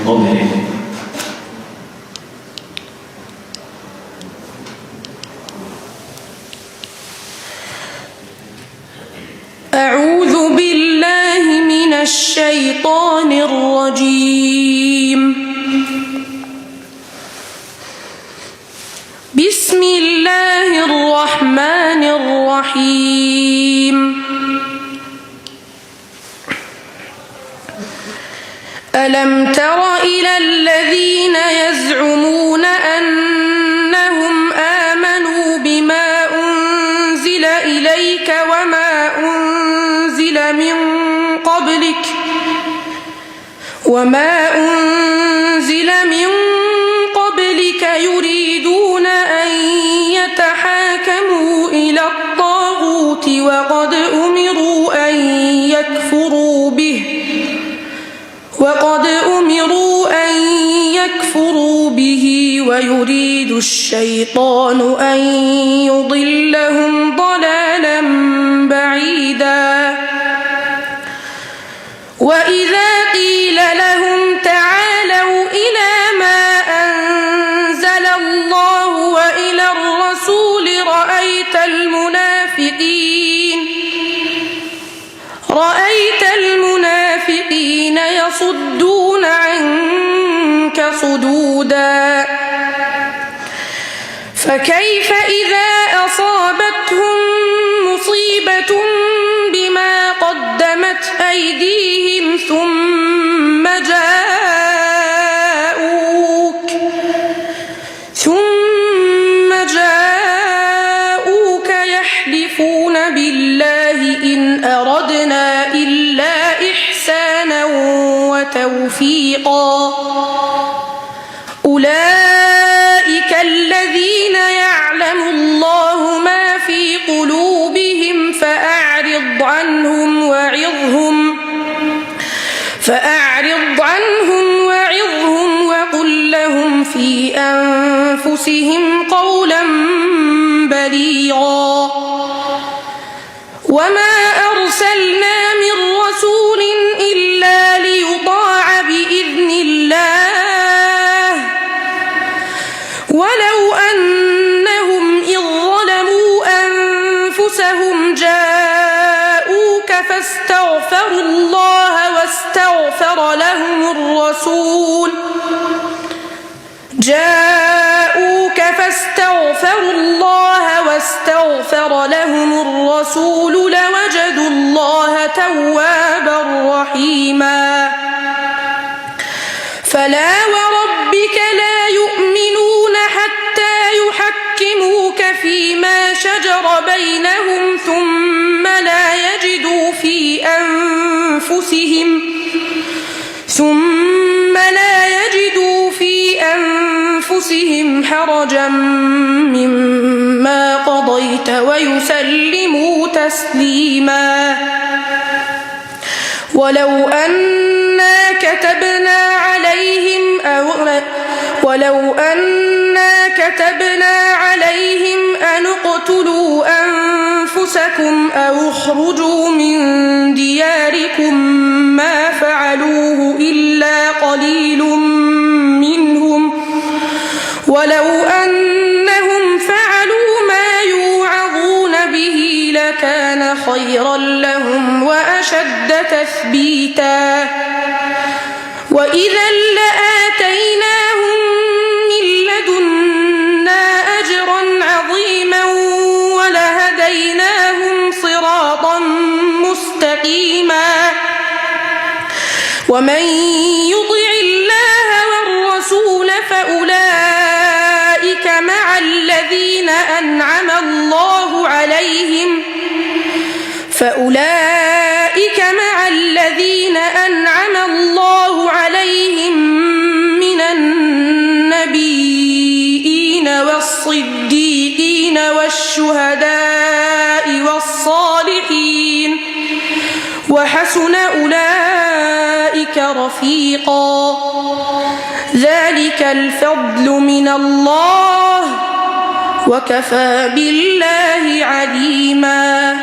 مبهر. أعوذ بالله من الشيطان الرجيم. بسم الله الرحمن الرحيم. ألم تر إلى الذين يزعمون أنهم آمنوا بما أنزل إليك وما أنزل من قبلك يريدون أن يتحاكموا إلى الطاغوت وقد أمروا أن يكفروا به ويريد الشيطان أن يضلهم ضلالا بعيدا. وإذا قيل لهم تعالوا إلى ما أنزل الله وإلى الرسول رأيت المنافقين يصدون عنك صدودا. فكيف إذا أصابتهم مصيبة بما قدمت أيديهم ثم جاءوك يحلفون بالله إن أردنا إلا إحسانا وتوفيقا. أولئك الذين يعلم الله ما في قلوبهم فأعرض عنهم وعظهم وقل لهم في أنفسهم قولا بليغا. وما أرسلنا من رسول إلا ليطاع بإذن الله ولو أنهم إذ ظلموا أنفسهم جاءوك فاستغفروا الله واستغفر لهم الرسول لوجدوا الله توابا رحيما. فلا وربك لا يؤمنون حتى يحكموك فيما شجر بينهم ثم لا يجدوا في أنفسهم حرجا مما قضيت ويسلموا تسليما. ولو أنا كتبنا عليهم أن اقتلوا أنفسكم أو اخرجوا من دياركم ما فعلوه إلا قليل منهم ولو أنهم فعلوا ما يوعظون به لكان خيرا لهم وأشد تثبيتا. وإذا لآتيناهم من لدنا أجرا عظيما ولهديناهم صراطا مستقيما. ومن يطع الله والرسول فأولئك مع الذين أنعم الله عليهم من النبيين والصديقين والشهداء والصالحين وحسن أولئك رفيقا. ذلك الفضل من الله وكفى بالله عليما.